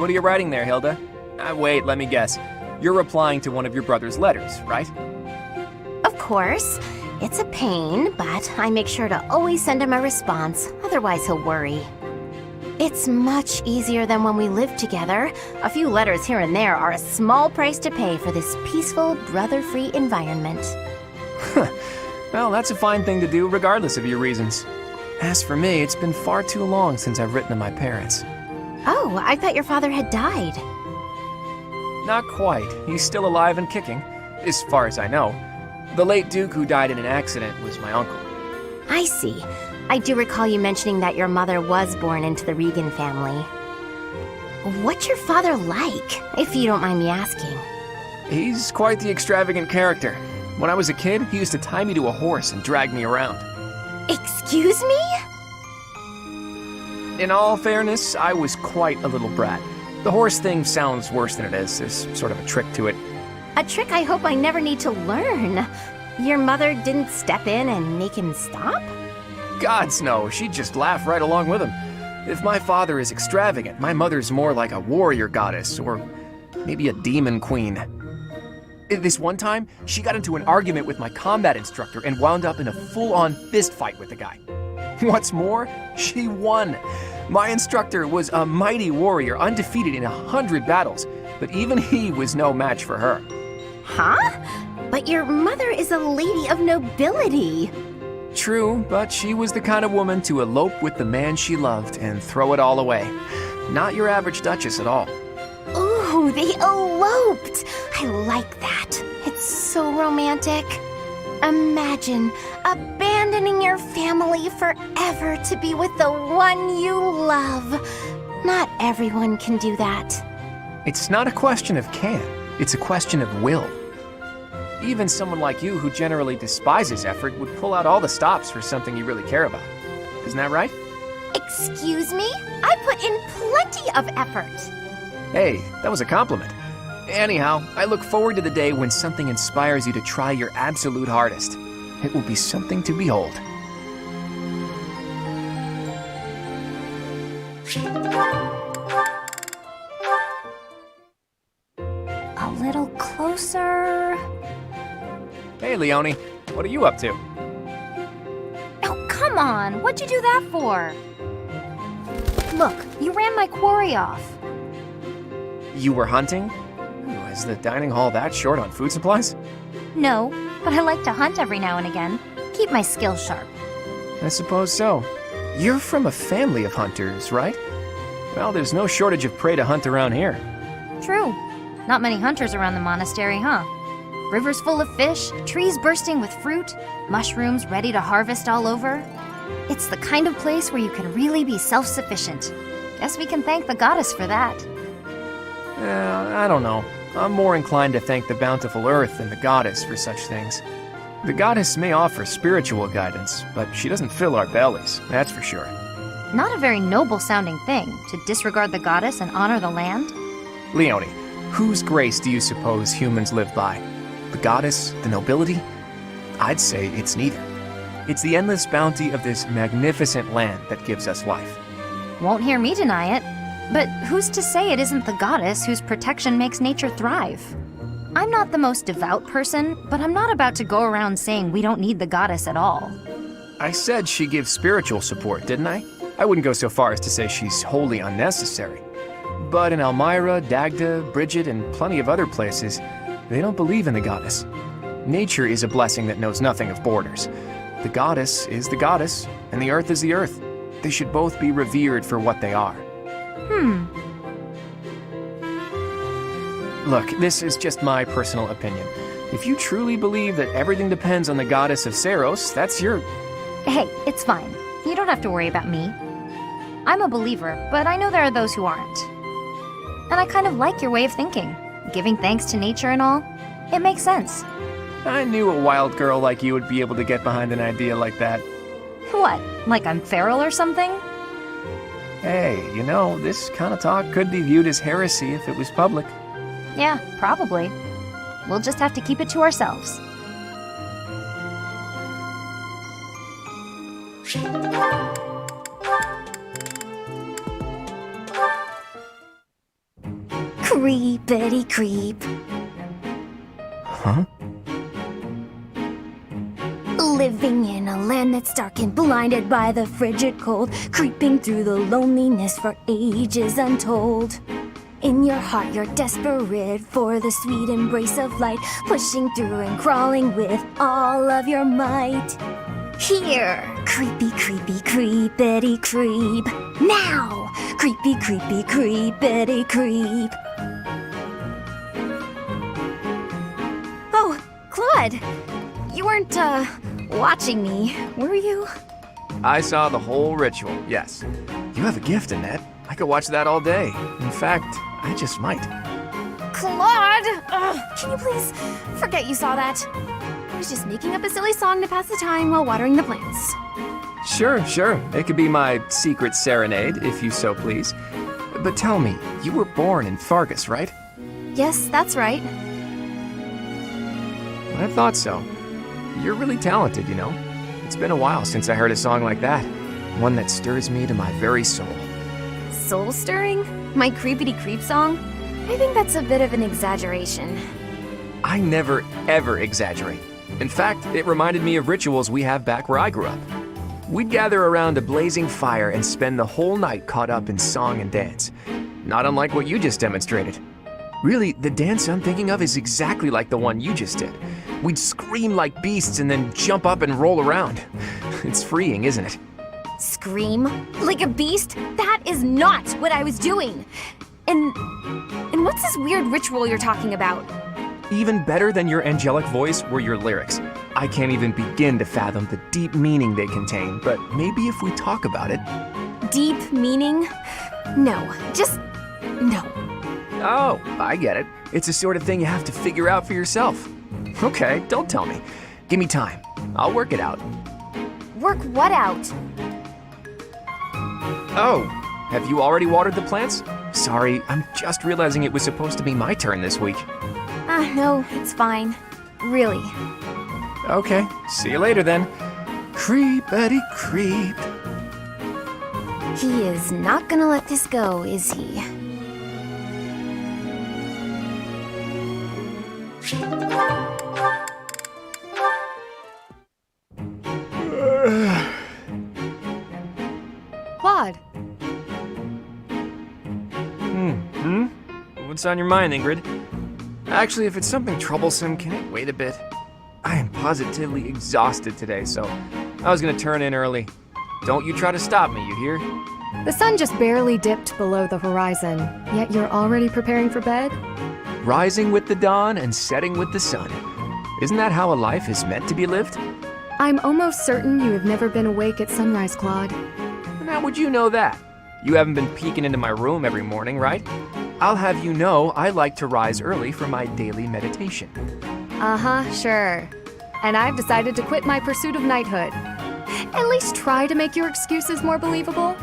What are you writing there, Hilda? Wait, let me guess. You're replying to one of your brother's letters, right? Of course. It's a pain, but I make sure to always send him a response, otherwise he'll worry. It's much easier than when we lived together. A few letters here and there are a small price to pay for this peaceful, brother-free environment. Well, that's a fine thing to do regardless of your reasons. As for me, it's been far too long since I've written to my parents. Oh, I thought your father had died. Not quite. He's still alive and kicking, as far as I know. The late Duke who died in an accident was my uncle. I see. I do recall you mentioning that your mother was born into the Regan family. What's your father like, if you don't mind me asking? He's quite the extravagant character. When I was a kid, he used to tie me to a horse and drag me around. Excuse me? In all fairness, I was quite a little brat. The horse thing sounds worse than it is. There's sort of a trick to it. A trick I hope I never need to learn. Your mother didn't step in and make him stop? Gods no, she'd just laugh right along with him. If my father is extravagant, my mother's more like a warrior goddess, or maybe a demon queen. This one time, she got into an argument with my combat instructor and wound up in a full-on fist fight with the guy. What's more, she won. My instructor was a mighty warrior, undefeated in 100 battles, but even he was no match for her. Huh? But your mother is a lady of nobility. True, but she was the kind of woman to elope with the man she loved and throw it all away. Not your average duchess at all. Ooh, they eloped. I like that. It's so romantic. Imagine abandoning your family forever to be with the one you love. Not everyone can do that. It's not a question of can, it's a question of will. Even someone like you who generally despises effort would pull out all the stops for something you really care about. Isn't that right? Excuse me? I put in plenty of effort. Hey, that was a compliment. Anyhow, I look forward to the day when something inspires you to try your absolute hardest. It will be something to behold. A little closer. Hey, Leonie, what are you up to? Oh, come on! What'd you do that for? Look, you ran my quarry off. You were hunting? Ooh, is the dining hall that short on food supplies? No, but I like to hunt every now and again. Keep my skills sharp. I suppose so. You're from a family of hunters, right? Well, there's no shortage of prey to hunt around here. True. Not many hunters around the monastery, huh? Rivers full of fish, trees bursting with fruit, mushrooms ready to harvest all over. It's the kind of place where you can really be self-sufficient. Guess we can thank the goddess for that. I don't know. I'm more inclined to thank the bountiful earth than the goddess for such things. The goddess may offer spiritual guidance, but she doesn't fill our bellies, that's for sure. Not a very noble-sounding thing to disregard the goddess and honor the land. Leonie, whose grace do you suppose humans live by? The goddess? The nobility? I'd say it's neither. It's the endless bounty of this magnificent land that gives us life. Won't hear me deny it. But who's to say it isn't the goddess whose protection makes nature thrive? I'm not the most devout person, but I'm not about to go around saying we don't need the goddess at all. I said she gives spiritual support, didn't I? I wouldn't go so far as to say she's wholly unnecessary. But in Elmira, Dagda, Bridget, and plenty of other places, they don't believe in the goddess. Nature is a blessing that knows nothing of borders. The goddess is the goddess, and the earth is the earth. They should both be revered for what they are. Look, this is just my personal opinion. If you truly believe that everything depends on the goddess of Seiros, that's your... Hey, it's fine. You don't have to worry about me. I'm a believer, but I know there are those who aren't. And I kind of like your way of thinking. Giving thanks to nature and all. It makes sense. I knew a wild girl like you would be able to get behind an idea like that. What, like I'm feral or something? Hey, you know, this kind of talk could be viewed as heresy if it was public. Yeah, probably. We'll just have to keep it to ourselves. Creepity creep. Huh? Living in a land that's dark and blinded by the frigid cold, creeping through the loneliness for ages untold. In your heart, you're desperate for the sweet embrace of light, pushing through and crawling with all of your might. Here, creepy, creepy, creepity creep. Now, creepy, creepy, creepity creep. Oh, Claude, you weren't, watching me, were you? I saw the whole ritual, yes. You have a gift, Annette. I could watch that all day. In fact, I just might. Claude! Ugh, can you please forget you saw that? I was just making up a silly song to pass the time while watering the plants. Sure. It could be my secret serenade, if you so please. But tell me, you were born in Fargus, right? Yes, that's right. I thought so. You're really talented, you know. It's been a while since I heard a song like that. One that stirs me to my very soul. Soul stirring? My creepity creep song? I think that's a bit of an exaggeration. I never, ever exaggerate. In fact, it reminded me of rituals we have back where I grew up. We'd gather around a blazing fire and spend the whole night caught up in song and dance. Not unlike what you just demonstrated. Really, the dance I'm thinking of is exactly like the one you just did. We'd scream like beasts and then jump up and roll around. It's freeing, isn't it? Scream? Like a beast? That is not what I was doing! And what's this weird ritual you're talking about? Even better than your angelic voice were your lyrics. I can't even begin to fathom the deep meaning they contain, but maybe if we talk about it. Deep meaning? No, just no. Oh, I get it. It's the sort of thing you have to figure out for yourself. Okay, don't tell me. Give me time. I'll work it out. Work what out? Oh, have you already watered the plants? Sorry, I'm just realizing it was supposed to be my turn this week. No, it's fine. Really. Okay, see you later then. Creepity creep. He is not gonna let this go, is he? Claude, What's on your mind, Ingrid? Actually, if it's something troublesome, can it wait a bit? I am positively exhausted today, so I was gonna turn in early. Don't you try to stop me, you hear? The sun just barely dipped below the horizon, yet you're already preparing for bed? Rising with the dawn and setting with the sun. Isn't that how a life is meant to be lived? I'm almost certain you have never been awake at sunrise, Claude. And how would you know that? You haven't been peeking into my room every morning, right? I'll have you know I like to rise early for my daily meditation. Sure. And I've decided to quit my pursuit of knighthood. At least try to make your excuses more believable.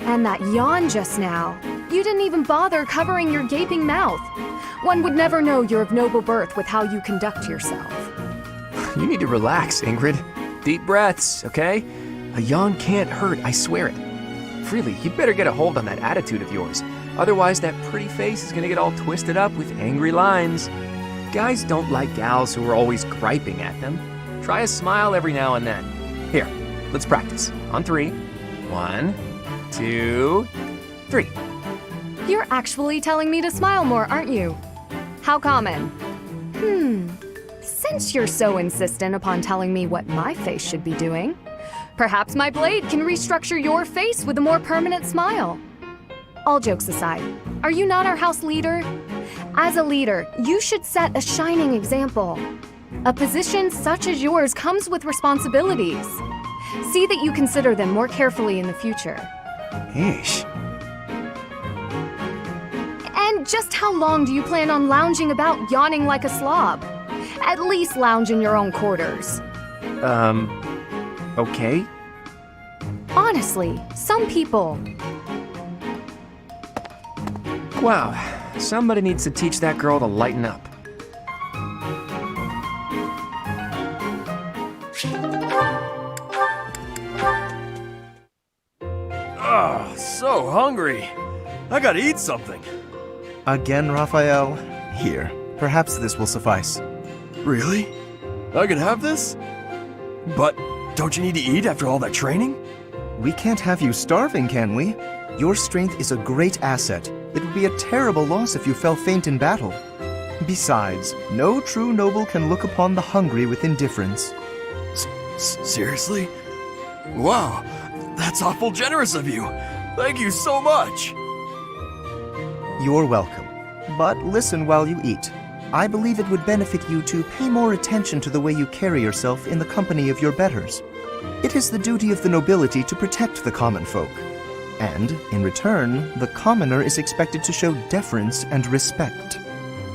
And that yawn just now. You didn't even bother covering your gaping mouth. One would never know you're of noble birth with how you conduct yourself. You need to relax, Ingrid. Deep breaths, okay? A yawn can't hurt, I swear it. Freely, you'd better get a hold on that attitude of yours. Otherwise, that pretty face is gonna get all twisted up with angry lines. Guys don't like gals who are always griping at them. Try a smile every now and then. Here, let's practice. On 3. 1, 2, 3. You're actually telling me to smile more, aren't you? How common? Since you're so insistent upon telling me what my face should be doing, perhaps my blade can restructure your face with a more permanent smile. All jokes aside, are you not our house leader? As a leader, you should set a shining example. A position such as yours comes with responsibilities. See that you consider them more carefully in the future. Ish. And just how long do you plan on lounging about yawning like a slob? At least lounge in your own quarters. Okay. Honestly, some people. Wow, somebody needs to teach that girl to lighten up. Oh, so hungry. I gotta eat something. Again, Raphael? Here, perhaps this will suffice. Really? I can have this? But don't you need to eat after all that training? We can't have you starving, can we? Your strength is a great asset. It would be a terrible loss if you fell faint in battle. Besides, no true noble can look upon the hungry with indifference. Seriously? Wow, that's awful generous of you. Thank you so much. You're welcome. But listen while you eat. I believe it would benefit you to pay more attention to the way you carry yourself in the company of your betters. It is the duty of the nobility to protect the common folk. And, in return, the commoner is expected to show deference and respect.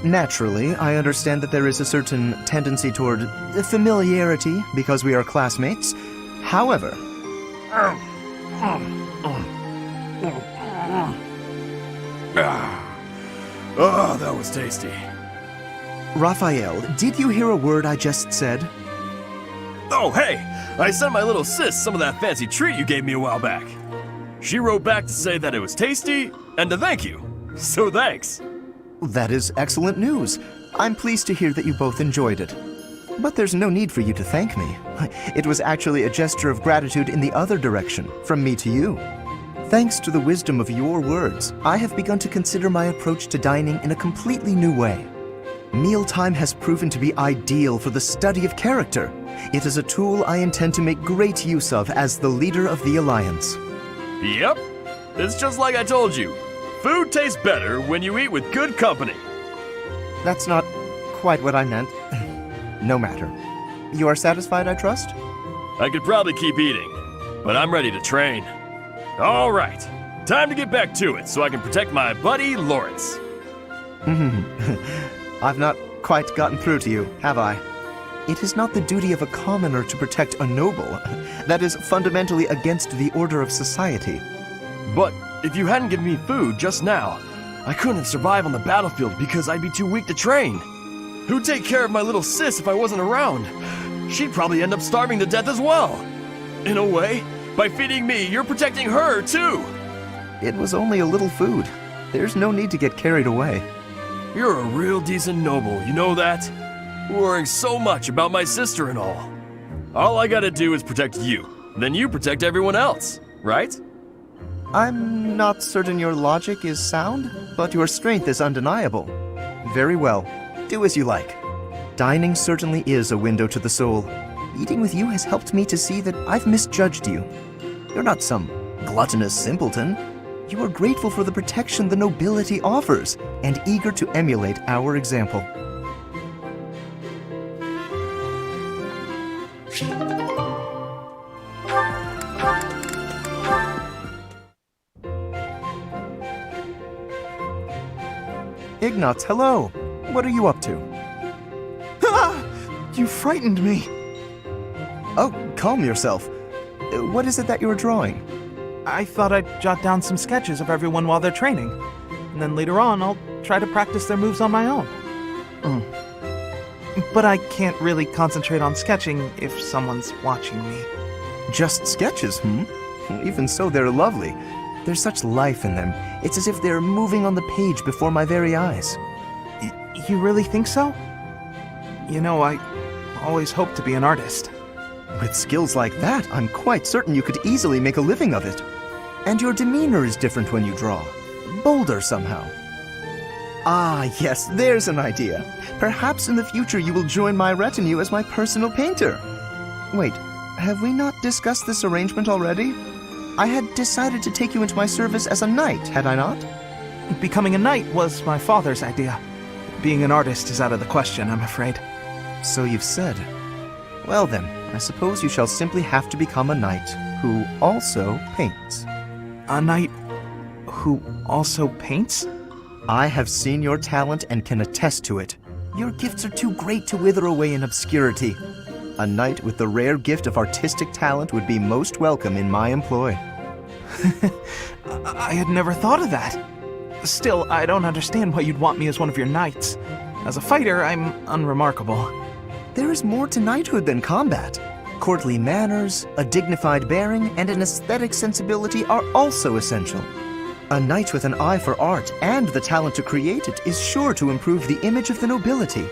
Naturally, I understand that there is a certain tendency toward familiarity because we are classmates. However, Oh, that was tasty. Raphael, did you hear a word I just said? Oh, hey! I sent my little sis some of that fancy treat you gave me a while back. She wrote back to say that it was tasty and to thank you. So thanks. That is excellent news. I'm pleased to hear that you both enjoyed it. But there's no need for you to thank me. It was actually a gesture of gratitude in the other direction, from me to you. Thanks to the wisdom of your words, I have begun to consider my approach to dining in a completely new way. Mealtime has proven to be ideal for the study of character. It is a tool I intend to make great use of as the leader of the Alliance. Yep. It's just like I told you. Food tastes better when you eat with good company. That's not quite what I meant. No matter. You are satisfied, I trust? I could probably keep eating, but I'm ready to train. All right. Time to get back to it so I can protect my buddy Lawrence. I've not quite gotten through to you, have I? It is not the duty of a commoner to protect a noble. That is fundamentally against the order of society. But if you hadn't given me food just now, I couldn't survive on the battlefield because I'd be too weak to train. Who'd take care of my little sis if I wasn't around? She'd probably end up starving to death as well. In a way, by feeding me, you're protecting her too. It was only a little food. There's no need to get carried away. You're a real decent noble, you know that? Worrying so much about my sister and all. All I gotta do is protect you. Then you protect everyone else, right? I'm not certain your logic is sound, but your strength is undeniable. Very well. Do as you like. Dining certainly is a window to the soul. Eating with you has helped me to see that I've misjudged you. You're not some gluttonous simpleton. You are grateful for the protection the nobility offers, and eager to emulate our example. Ignatz, hello. What are you up to? You frightened me. Oh, calm yourself. What is it that you're drawing? I thought I'd jot down some sketches of everyone while they're training. And then later on, I'll try to practice their moves on my own. But I can't really concentrate on sketching if someone's watching me. Just sketches, Even so, they're lovely. There's such life in them. It's as if they're moving on the page before my very eyes. You really think so? You know, I always hoped to be an artist. With skills like that, I'm quite certain you could easily make a living of it. And your demeanor is different when you draw. Bolder somehow. Ah, yes, there's an idea. Perhaps in the future you will join my retinue as my personal painter. Wait, have we not discussed this arrangement already? I had decided to take you into my service as a knight, had I not? Becoming a knight was my father's idea. Being an artist is out of the question, I'm afraid. So you've said. Well then, I suppose you shall simply have to become a knight who also paints. A knight who also paints? I have seen your talent and can attest to it. Your gifts are too great to wither away in obscurity. A knight with the rare gift of artistic talent would be most welcome in my employ. I had never thought of that. Still, I don't understand why you'd want me as one of your knights. As a fighter, I'm unremarkable. There is more to knighthood than combat. Courtly manners, a dignified bearing, and an aesthetic sensibility are also essential. A knight with an eye for art and the talent to create it is sure to improve the image of the nobility.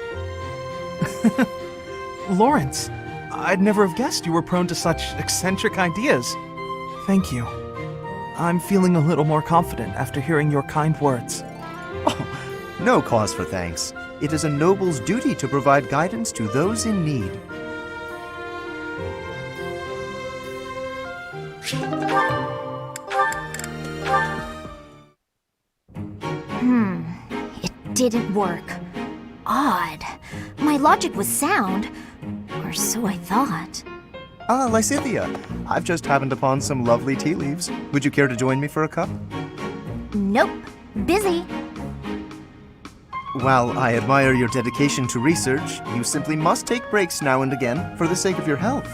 Lawrence, I'd never have guessed you were prone to such eccentric ideas. Thank you. I'm feeling a little more confident after hearing your kind words. Oh, no cause for thanks. It is a noble's duty to provide guidance to those in need. It didn't work. Odd. My logic was sound. Or so I thought. Ah, Lysithea, I've just happened upon some lovely tea leaves. Would you care to join me for a cup? Nope. Busy. While I admire your dedication to research, you simply must take breaks now and again for the sake of your health.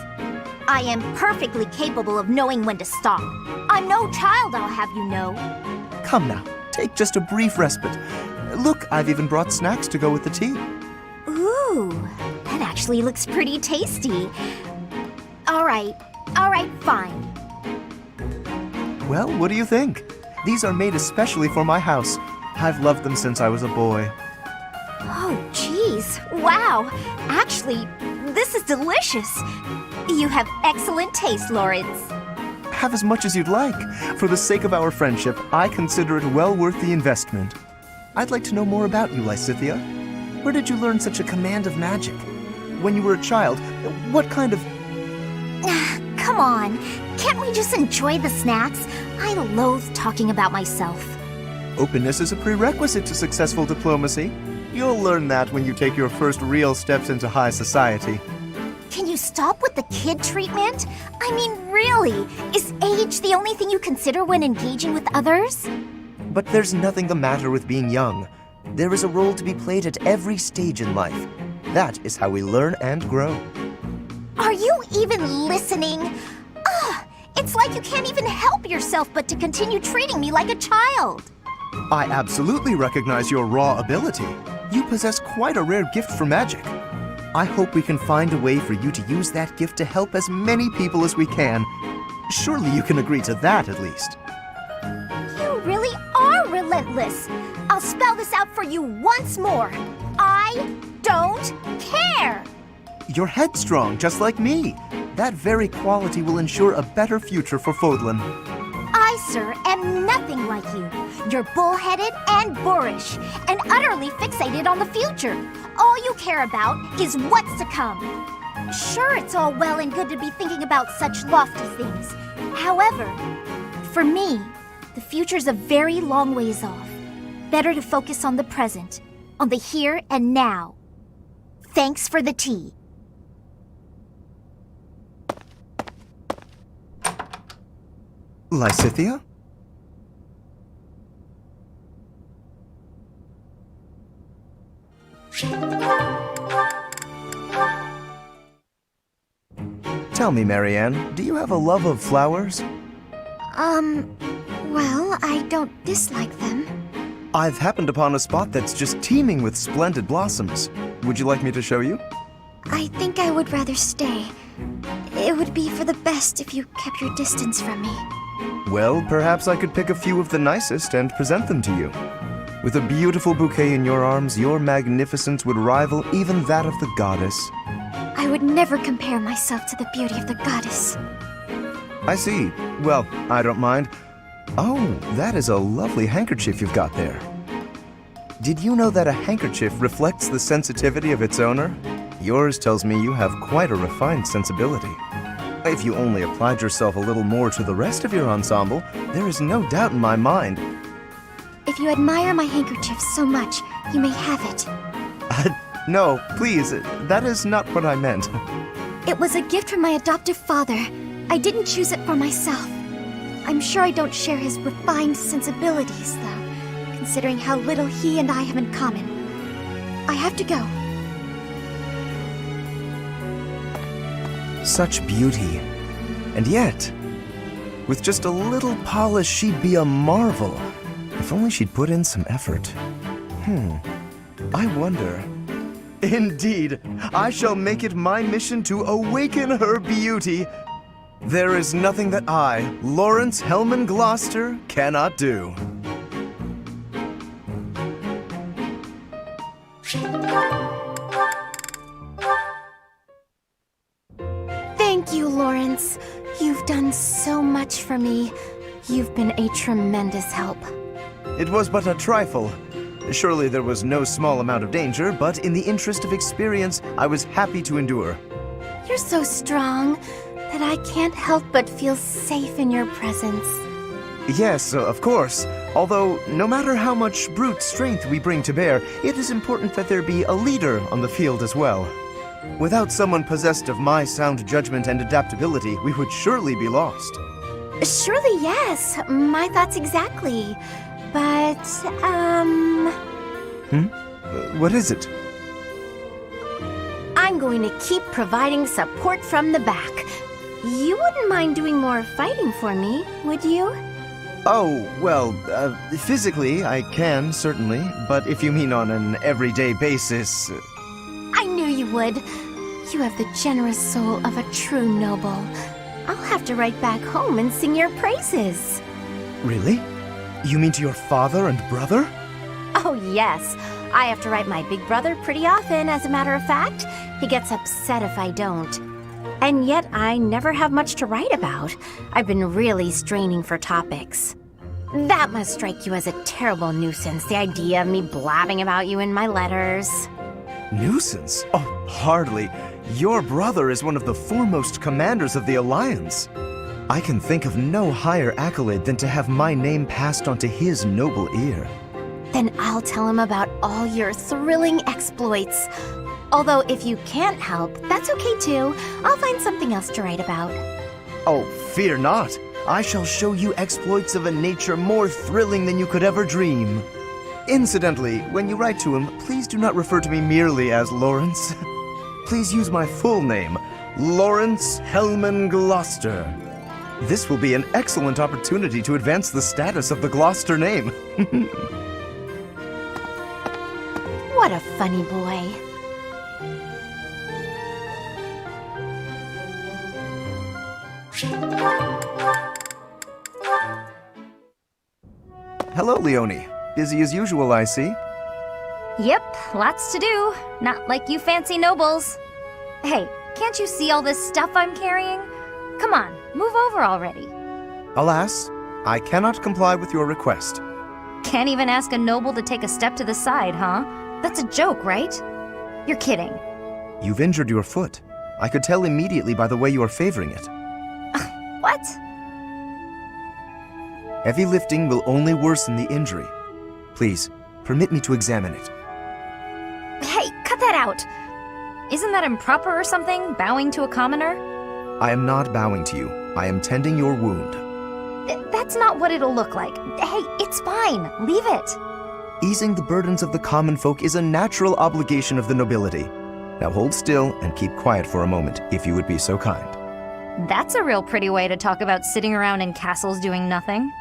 I am perfectly capable of knowing when to stop. I'm no child, I'll have you know. Come now, take just a brief respite. Look, I've even brought snacks to go with the tea. Ooh, that actually looks pretty tasty. All right, fine. Well, what do you think? These are made especially for my house. I've loved them since I was a boy. Oh, geez. Wow. Actually, this is delicious. You have excellent taste, Lawrence. Have as much as you'd like. For the sake of our friendship, I consider it well worth the investment. I'd like to know more about you, Lysithea. Where did you learn such a command of magic? When you were a child, what kind of... Come on. Can't we just enjoy the snacks? I loathe talking about myself. Openness is a prerequisite to successful diplomacy. You'll learn that when you take your first real steps into high society. Can you stop with the kid treatment? I mean, really? Is age the only thing you consider when engaging with others? But there's nothing the matter with being young. There is a role to be played at every stage in life. That is how we learn and grow. Are you even listening? Ugh, it's like you can't even help yourself but to continue treating me like a child. I absolutely recognize your raw ability. You possess quite a rare gift for magic. I hope we can find a way for you to use that gift to help as many people as we can. Surely you can agree to that at least. You really are relentless. I'll spell this out for you once more. I don't care. You're headstrong, just like me. That very quality will ensure a better future for Fodlan. I, sir, am nothing like you. You're bullheaded and boorish, and utterly fixated on the future. All you care about is what's to come. Sure, it's all well and good to be thinking about such lofty things. However, for me, the future's a very long ways off. Better to focus on the present, on the here and now. Thanks for the tea. Lysithea? Tell me, Marianne, do you have a love of flowers? Well, I don't dislike them. I've happened upon a spot that's just teeming with splendid blossoms. Would you like me to show you? I think I would rather stay. It would be for the best if you kept your distance from me. Well, perhaps I could pick a few of the nicest and present them to you. With a beautiful bouquet in your arms, your magnificence would rival even that of the goddess. I would never compare myself to the beauty of the goddess. I see. Well, I don't mind. Oh, that is a lovely handkerchief you've got there. Did you know that a handkerchief reflects the sensitivity of its owner? Yours tells me you have quite a refined sensibility. If you only applied yourself a little more to the rest of your ensemble, there is no doubt in my mind. If you admire my handkerchief so much, you may have it. No, please, that is not what I meant. It was a gift from my adoptive father. I didn't choose it for myself. I'm sure I don't share his refined sensibilities, though, considering how little he and I have in common. I have to go. Such beauty. And yet, with just a little polish, she'd be a marvel. If only she'd put in some effort. I wonder. Indeed, I shall make it my mission to awaken her beauty. There is nothing that I, Lawrence Hellman Gloucester, cannot do. Thank you, Lawrence. You've done so much for me. You've been a tremendous help. It was but a trifle. Surely there was no small amount of danger, but in the interest of experience, I was happy to endure. You're so strong that I can't help but feel safe in your presence. Yes, of course. Although, no matter how much brute strength we bring to bear, it is important that there be a leader on the field as well. Without someone possessed of my sound judgment and adaptability, we would surely be lost. Surely, yes. My thoughts exactly. But, What is it? I'm going to keep providing support from the back. You wouldn't mind doing more fighting for me, would you? Oh, well, physically, I can, certainly. But if you mean on an everyday basis... I knew you would. You have the generous soul of a true noble. I'll have to write back home and sing your praises. Really? You mean to your father and brother? Oh, yes. I have to write my big brother pretty often, as a matter of fact. He gets upset if I don't. And yet, I never have much to write about. I've been really straining for topics. That must strike you as a terrible nuisance, the idea of me blabbing about you in my letters. Nuisance? Oh, hardly. Your brother is one of the foremost commanders of the Alliance. I can think of no higher accolade than to have my name passed on to his noble ear. Then I'll tell him about all your thrilling exploits. Although if you can't help, that's okay too. I'll find something else to write about. Oh, fear not. I shall show you exploits of a nature more thrilling than you could ever dream. Incidentally, when you write to him, please do not refer to me merely as Lawrence. Please use my full name, Lawrence Hellman Gloucester. This will be an excellent opportunity to advance the status of the Gloucester name. What a funny boy. Hello, Leonie. Busy as usual, I see. Yep, lots to do. Not like you fancy nobles. Hey, can't you see all this stuff I'm carrying? Come on, move over already. Alas, I cannot comply with your request. Can't even ask a noble to take a step to the side, huh? That's a joke, right? You're kidding. You've injured your foot. I could tell immediately by the way you are favoring it. What? Heavy lifting will only worsen the injury. Please, permit me to examine it. Hey, cut that out! Isn't that improper or something, bowing to a commoner? I am not bowing to you. I am tending your wound. That's not what it'll look like. Hey, it's fine. Leave it. Easing the burdens of the common folk is a natural obligation of the nobility. Now hold still and keep quiet for a moment, if you would be so kind. That's a real pretty way to talk about sitting around in castles doing nothing.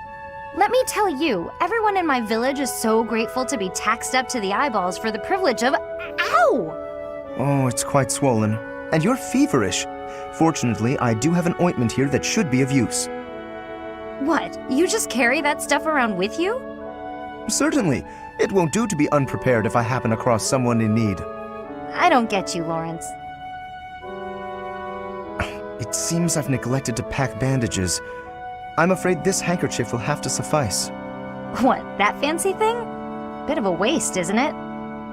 Let me tell you, everyone in my village is so grateful to be taxed up to the eyeballs for the privilege of... Ow! Oh, it's quite swollen. And you're feverish. Fortunately, I do have an ointment here that should be of use. What? You just carry that stuff around with you? Certainly. It won't do to be unprepared if I happen across someone in need. I don't get you, Lawrence. It seems I've neglected to pack bandages. I'm afraid this handkerchief will have to suffice. What, that fancy thing? Bit of a waste, isn't it?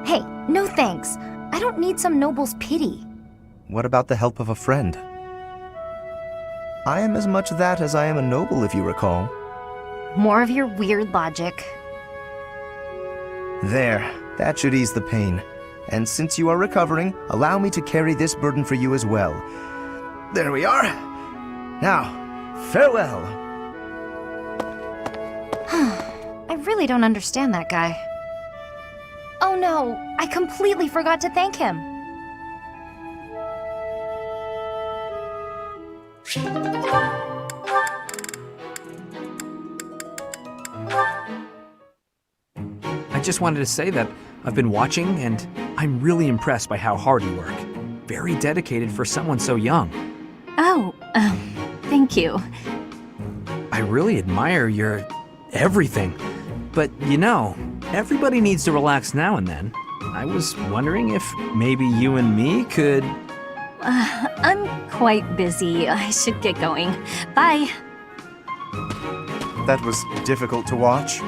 Hey, no thanks. I don't need some noble's pity. What about the help of a friend? I am as much that as I am a noble, if you recall. More of your weird logic. There, that should ease the pain. And since you are recovering, allow me to carry this burden for you as well. There we are. Now, farewell. I really don't understand that guy. Oh no, I completely forgot to thank him. I just wanted to say that I've been watching and I'm really impressed by how hard you work. Very dedicated for someone so young. Oh, thank you. I really admire your everything. But you know, everybody needs to relax now and then. I was wondering if maybe you and me could... I'm quite busy. I should get going. Bye. That was difficult to watch.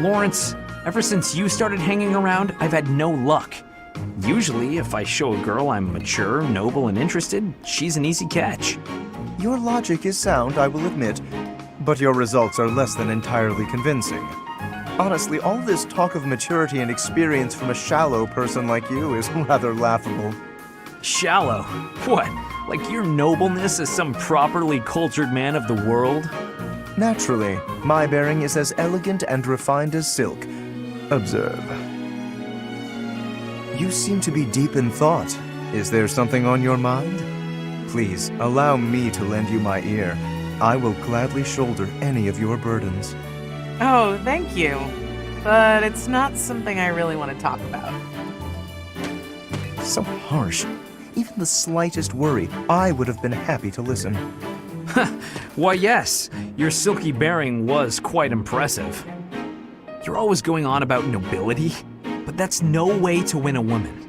Lawrence, ever since you started hanging around, I've had no luck. Usually, if I show a girl I'm mature, noble, and interested, she's an easy catch. Your logic is sound, I will admit, but your results are less than entirely convincing. Honestly, all this talk of maturity and experience from a shallow person like you is rather laughable. Shallow? What? Like your nobleness as some properly cultured man of the world? Naturally, my bearing is as elegant and refined as silk. Observe. You seem to be deep in thought. Is there something on your mind? Please, allow me to lend you my ear. I will gladly shoulder any of your burdens. Oh, thank you. But it's not something I really want to talk about. So harsh. Even the slightest worry, I would have been happy to listen. Why, yes, your silky bearing was quite impressive. You're always going on about nobility, but that's no way to win a woman.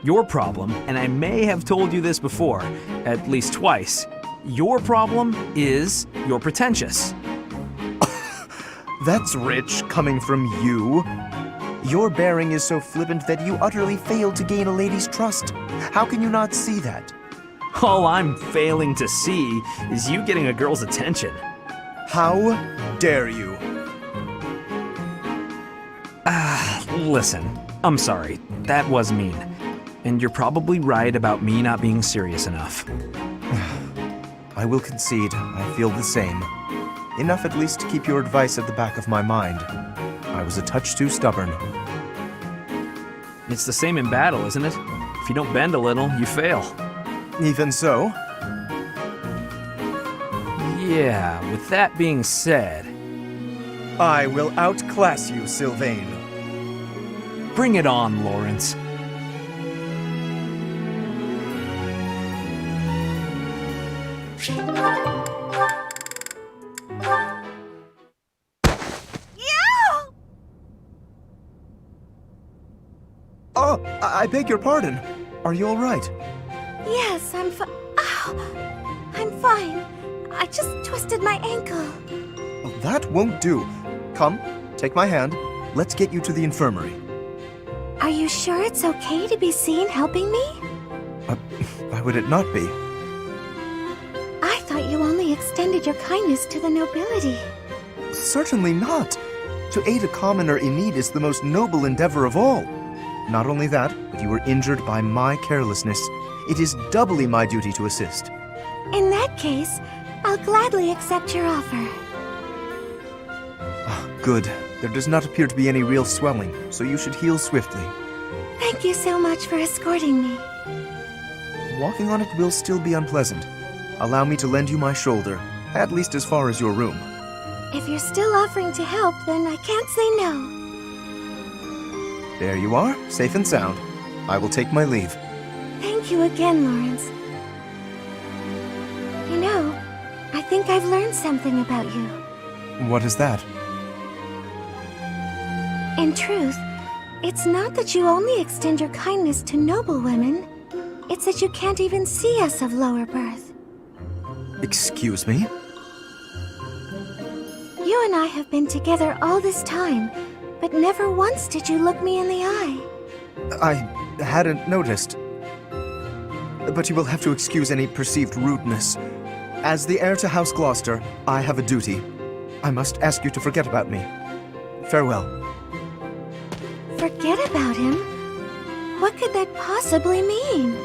Your problem, and I may have told you this before, at least twice, your problem is you're pretentious. That's rich, coming from you. Your bearing is so flippant that you utterly failed to gain a lady's trust. How can you not see that? All I'm failing to see is you getting a girl's attention. How dare you? Listen, I'm sorry, that was mean. And you're probably right about me not being serious enough. I will concede, I feel the same. Enough at least to keep your advice at the back of my mind. I was a touch too stubborn. It's the same in battle, isn't it? If you don't bend a little, you fail. Even so, Yeah, with that being said, I will outclass you, Sylvain. bring it on, Lawrence. Oh, I beg your pardon. Are you all right? Yes, I'm fine. Ow! I'm fine. I just twisted my ankle. Oh, that won't do. Come, take my hand. Let's get you to the infirmary. Are you sure it's okay to be seen helping me? Why would it not be? I thought you only extended your kindness to the nobility. Certainly not. To aid a commoner in need is the most noble endeavor of all. Not only that, but you were injured by my carelessness. It is doubly my duty to assist. In that case, I'll gladly accept your offer. Good. There does not appear to be any real swelling, so you should heal swiftly. Thank you so much for escorting me. Walking on it will still be unpleasant. Allow me to lend you my shoulder, at least as far as your room. If you're still offering to help, then I can't say no. There you are, safe and sound. I will take my leave. Thank you again, Lawrence. You know, I think I've learned something about you. What is that? In truth, it's not that you only extend your kindness to noble women. It's that you can't even see us of lower birth. Excuse me? You and I have been together all this time, but never once did you look me in the eye. I hadn't noticed. But you will have to excuse any perceived rudeness. As the heir to House Gloucester, I have a duty. I must ask you to forget about me. Farewell. Forget about him? What could that possibly mean?